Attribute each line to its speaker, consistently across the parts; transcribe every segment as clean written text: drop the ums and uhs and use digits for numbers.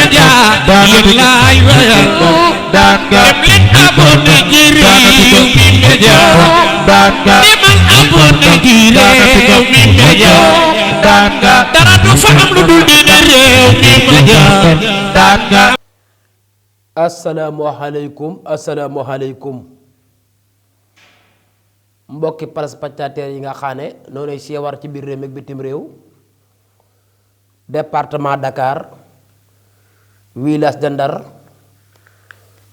Speaker 1: Média yéen laay wayal dem leen abonné ci Rewmi Média demal abonné ci Rewmi Média dara du fa am lu dul di Rewmi Média.
Speaker 2: asalaamaaleykum mbokki téléspectateurs yi nga xam ne noonu si war ci biir réew mi ak bitim réew département Dakar village de Ndar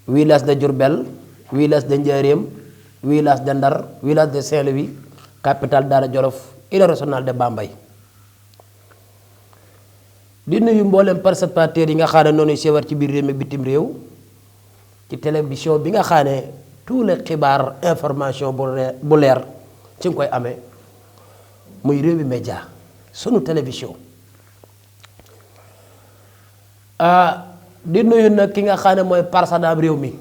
Speaker 2: village de Diourbel village de Ndiarème village de Ndar village de Saint-Louis capitale Daara Jolof île régionale de Bambey di nuyu mboolem téléspectateurs yi nga xam ne noonu si war ci biir réew mi ak bitim réew ci télévision bi nga xam ne tous les xibaar information bu leer ci nga koy amee muy Rewmi Média sunu télévision di nuyu nag ki nga xam ne mooy parsadam réew mi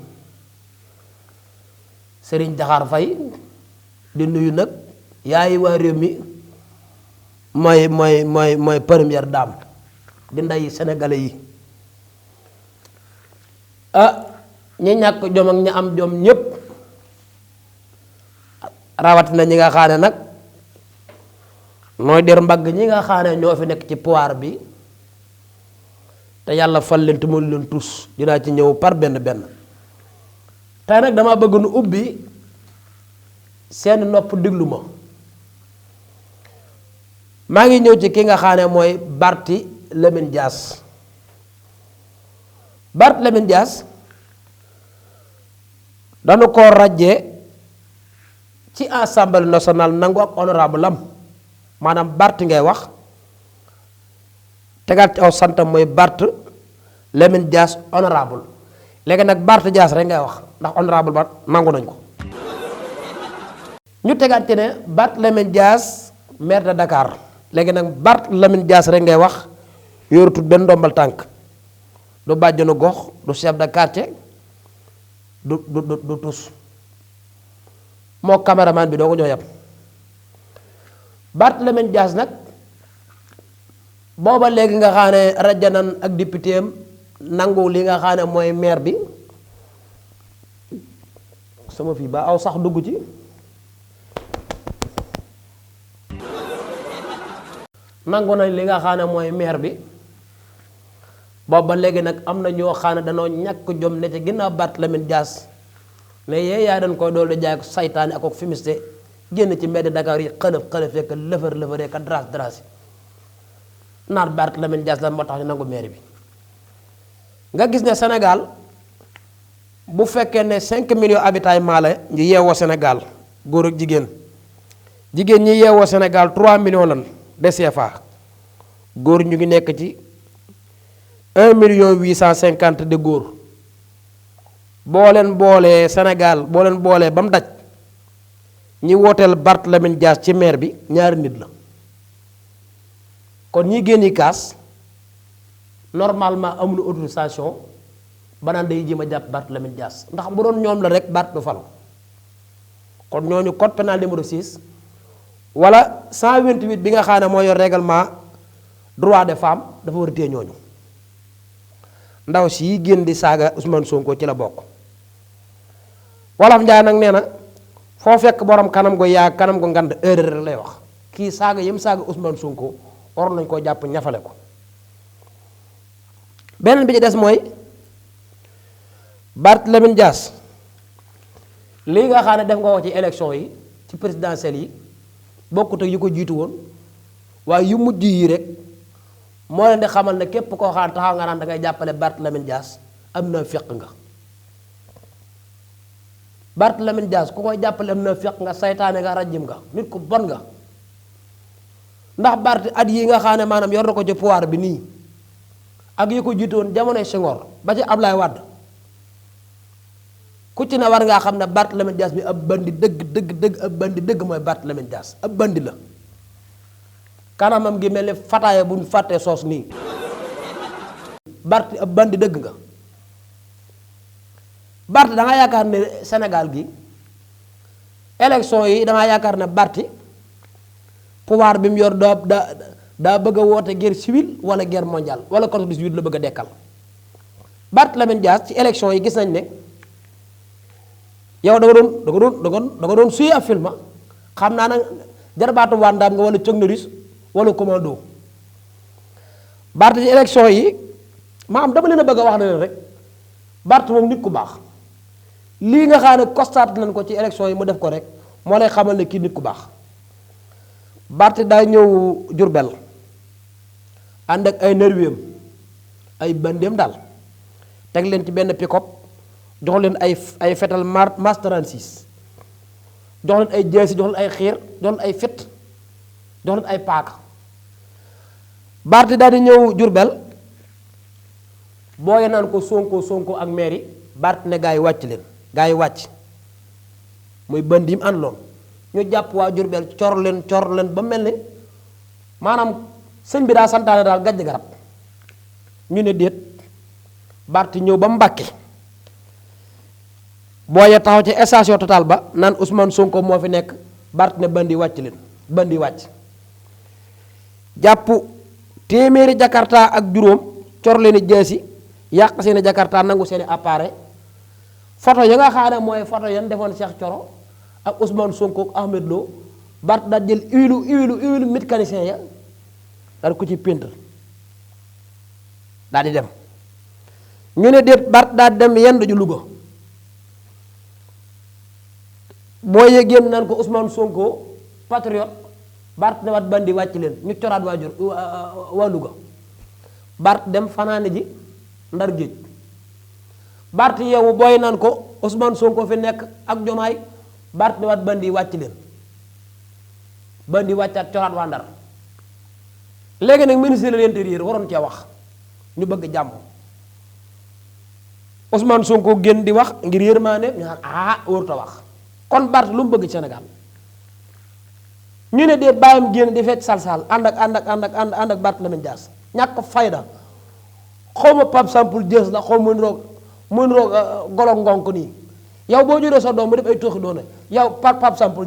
Speaker 2: Serigne Daxaar Faye di nuyu nag yaayi waa réew mi mooy première dame di nday sénégalais yi ñi ñàkk jom ak ñi am jom ñépp rawatina ñi nga xam ne nag nooy der mbagg ñi nga xam ne ñoo fi nekk ci pouvoir bi te yàlla fal leen te mënu leen tus dinaa ci ñëw par benn benn tey nag dama bëgg nu ubbi seen nopp diglu ma maa ngi ñëw ci ki nga xam ne mooy Barthélémy Dias Barthélémy Dias dañu ko rajee ci assemblée nationale nangu ak honorable am maanaam Barth ngay wax tegaat ci aw santam mooy Barthélémy Dias honorable léegi nag Barth Dias rek ngay wax ndax honorable ba nangu nañ ko ñu tegaat ci ne Barthélémy Dias maire de Dakar léegi nag Barthélémy Dias rek ngay wax yorutul benn ndombal tànk du bàjjenu gox du chef de quartier du tus moo caméraman bi doo ko ñoo yam Barthélémy Dias nag booba léegi nga xam ne rajanan ak député am nangu li nga xam ne mooy maire bi sama fii ba aw sax dugg ci nangu nañ li nga xam ne mooy maire bi booba léegi nag am na ñoo xam ne danoo ñàkk jom ne ci ginnaaw Barthélémy Dias ne yee yaa dañ koy dool di jaay ko saytaane ak fumiste génn ci mbedd Dakar yi xëlëf xëlëfee ka lëfër lëfëree ka dras drasi naan Barthélémy Dias la moo tax ñu nangu maire bi nga gis ne Sénégal bu fekkee ne 5 millions habitants la ñu yeewoo Sénégal góor ak jigéen ñi yeewoo Sénégal 3 millions lan de CFA góor ñu ngi nekk ci 1,850 de góor boo leen boolee Sénégal boo leen boolee ba mu daj ñi wooteel Barthélémy Dias ci maire bi ñaari nit la kon ñi génni kaas normalement amul autorisation ba naan day jéem a jàpp Barthélémy Dias ndax bu doon ñoom la rek Bart du falu kon ñooñu code pénal numéro 6 wala 128 bi nga xam ne moo yor règlement droit des femmes dafa war a téye ñooñu ndaw si génn di saaga Ousmane Sonko ci la bokk wolof Njaay nag nee na foo fekk borom kanam go yaa kanam go ngand erreur lay wax kii saaga yëm saaga Ousmane Sonko waroon nañ koo jàpp ñafale ko beneen bi ci des mooy Barthélémy Dias lii nga xam ne def nga ko ci élection yi ci présidentielles yi bokkut ak yu ko jiitu woon waaye yu mujj yi rek moo leen di xamal ne képp koo xam taxaw nga naan da ngay jàppale Barthélémy Dias am na féq nga Barthélémy Dias ku koy jàppale am na féq nga saytaane nga rajim nga nit ku bon nga ndax Barth at yi nga xam ne maanaam yor na ko ci pouvoir bi nii ak yi ko jiitu woon jamonoy Senghor ba ci Ablaye Wade ku ci ne war ngaa xam ne Barthélémy Dias bi ab bandi dëgg ab bandi dëgg mooy Barthélémy Dias ab bandi la kanamam gi mel ni fataaya bu ñu fàttee soos nii Barth ab bandi dëgg nga Barth da nga yaakaar ne Sénégal gi élection yi dama yaakaar ne Barth pouvoir bi mu yor daa bëgg a woote guerre civile wala guerre mondiale wala contre 18 la bëgg a dekkal Barthélémy Dias ci élection yi gis nañ ne yow da nga doon suy ab film xam naa nag jarbaatu wandaam nga wala cognoris wala commando Bart ci élection yi maam dama leen a bëgg a wax ne leen rek Bart moom nit ku baax lii nga xam ne constate nañ ko ci élection yi mu def ko rek moo lay xamal ne kii nit ku baax Bart daa ñëw Jurbel ànd ak ay nerwiem ay bandéem daal teg leen ci benn pick-up jox leen ay fetal Mars 36 jox leen ay jeesi jox leen ay xiir jox leen ay fit jox leen ay paaka Bart daal di ñëw Jurbel booye naan ko Sonko ak maire yi Bart ne gaa yi wàcc leen gaa yi wàcc muy bënd yi mu àndaloon ñu jàpp waa Jurbel cor leen ba mel ni maanaam sëñ bi daa santaane daal gajj garab ñu ne déet Bart ñëw ba Mbàkke booye taxaw ci station Total ba naan Ousmane Sonko moo fi nekk Bart ne bënd yi wàcc leen bënd yi wàcc jàpp téeméeri Jakarta ak juróom cor leen i jeesi yàq seeni Jakarta nangu seeni appareil photo ya nga xam ne mooy photo yan defoon Cheikh Thioro ak Ousmane Sonko ak Ahmed Lo Bart daal jël huile mécanicien ya daal ko ci peintre daal di dem ñu ne déet Bart daal dem yendu ju Louga boo yëgéen naan ko Ousmane Sonko patriote Bart ne waat bandi wàcc leen ñu coraat waa Louga Bart dem fanaane ji Ndar géej Bart yeewu booy naan ko Ousmane Sonko fi nekk ak Jomaay Bart ne waat bandi wàcc leen bandi wàccaat coraat waa Ndar léegi nag ministre de l'intérieur waroon cee wax ñu bëgg jàmm Ousmane Sonko génn di wax ngir yërmaane ñu naan warut a wax kon Bart lu mu bëgg Sénégal ñu ne dee bàyyam génn di fecc salsal ànd ak Barthélémy Dias ñàkk fayda xaw ma Pape Sampul Dias la xaw ma mu niroog golo ngonk nii yow boo juree sa doom mu def ay tooxi doone yow Pape Sampul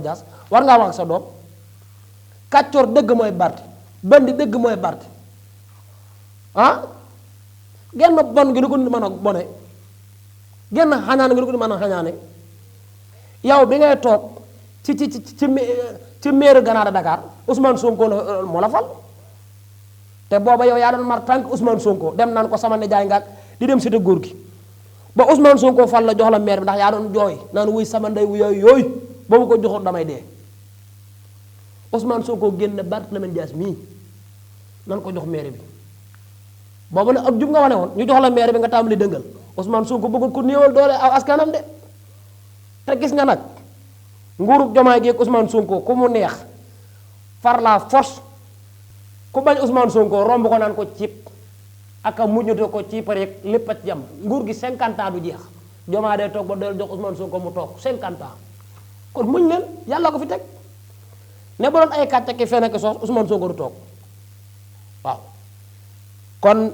Speaker 2: Dias war ngaa wax ak sa doom kàccoor dëgg mooy Bart bandi dëgg mooy Bart genn bon gi lu ko nit mën a bone genn xañaan gi lu ko nit mën a xañaane yow bi ngay toog ci maire Ganaar de Dakar Ousmane Sonko moo la fal te booba yow yaa doon mar tànk Ousmane Sonko dem naan ko sama nijaay ngaak di dem cité góor gi ba Ousmane Sonko fal la jox la maire bi ndax yaa doon jooy naan wuy sama ndey wu yooyu ba mu ko joxoon damay dee Ousmane Sonko génn Barthélémy Dias mii nan ko jox maire bi boobu nag ak jub nga wane woon ñu jox la maire bi nga tàmbali dëngal Ousmane Sonko bëggul ko néewal doole aw askanam de te gis nga nag nguurub Jomaay gi ak Ousmane Sonko ku mu neex far la force ku bañ Ousmane Sonko romb ko naan ko ciib ak a mujjate ko ciib rek lépp a ci jam nguur gi 50 ans du jeex Jomaay day toog ba doyal jox Ousmane Sonko mu toog 50 ans kon muñ leen yàlla ko fi teg ne ba doon ay kàcce ki fenn ki soos Ousmane Sonko du toog waaw kon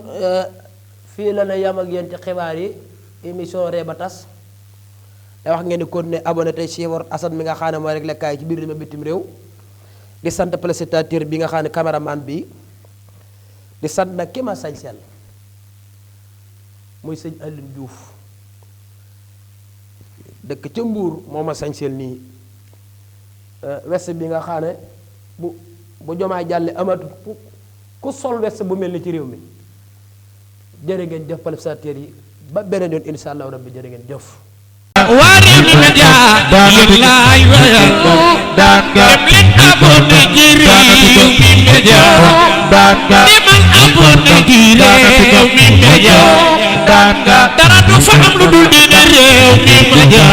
Speaker 2: fii la na yam ak yéen ci xibaar yi émission Ree ba tas day wax ngeen di continuer abonné tey siiwar Assane mi nga xam ne mooy rek lekkaay ci biir réew mi bitim réew di sant téléspectateur bi nga xam ne caméraman bi di sant nag ki ma sañseel muy sëñ Aline Diouf dëkk ca Mbuur moo ma sañseel nii west bi nga xam ne bu Jomaay jàlle amatu ku sol west bu mel ni ci réew mi jërë ngeen jëf téléspectateur yi ba beneen yoon insha Allah rabbi jërë ngeen jëf
Speaker 1: Warif Media yéenay wayal dem leen abonné ci Rewmi Media demal abonné ci Rewmi Media dara du fa am lu dul di Rewmi Media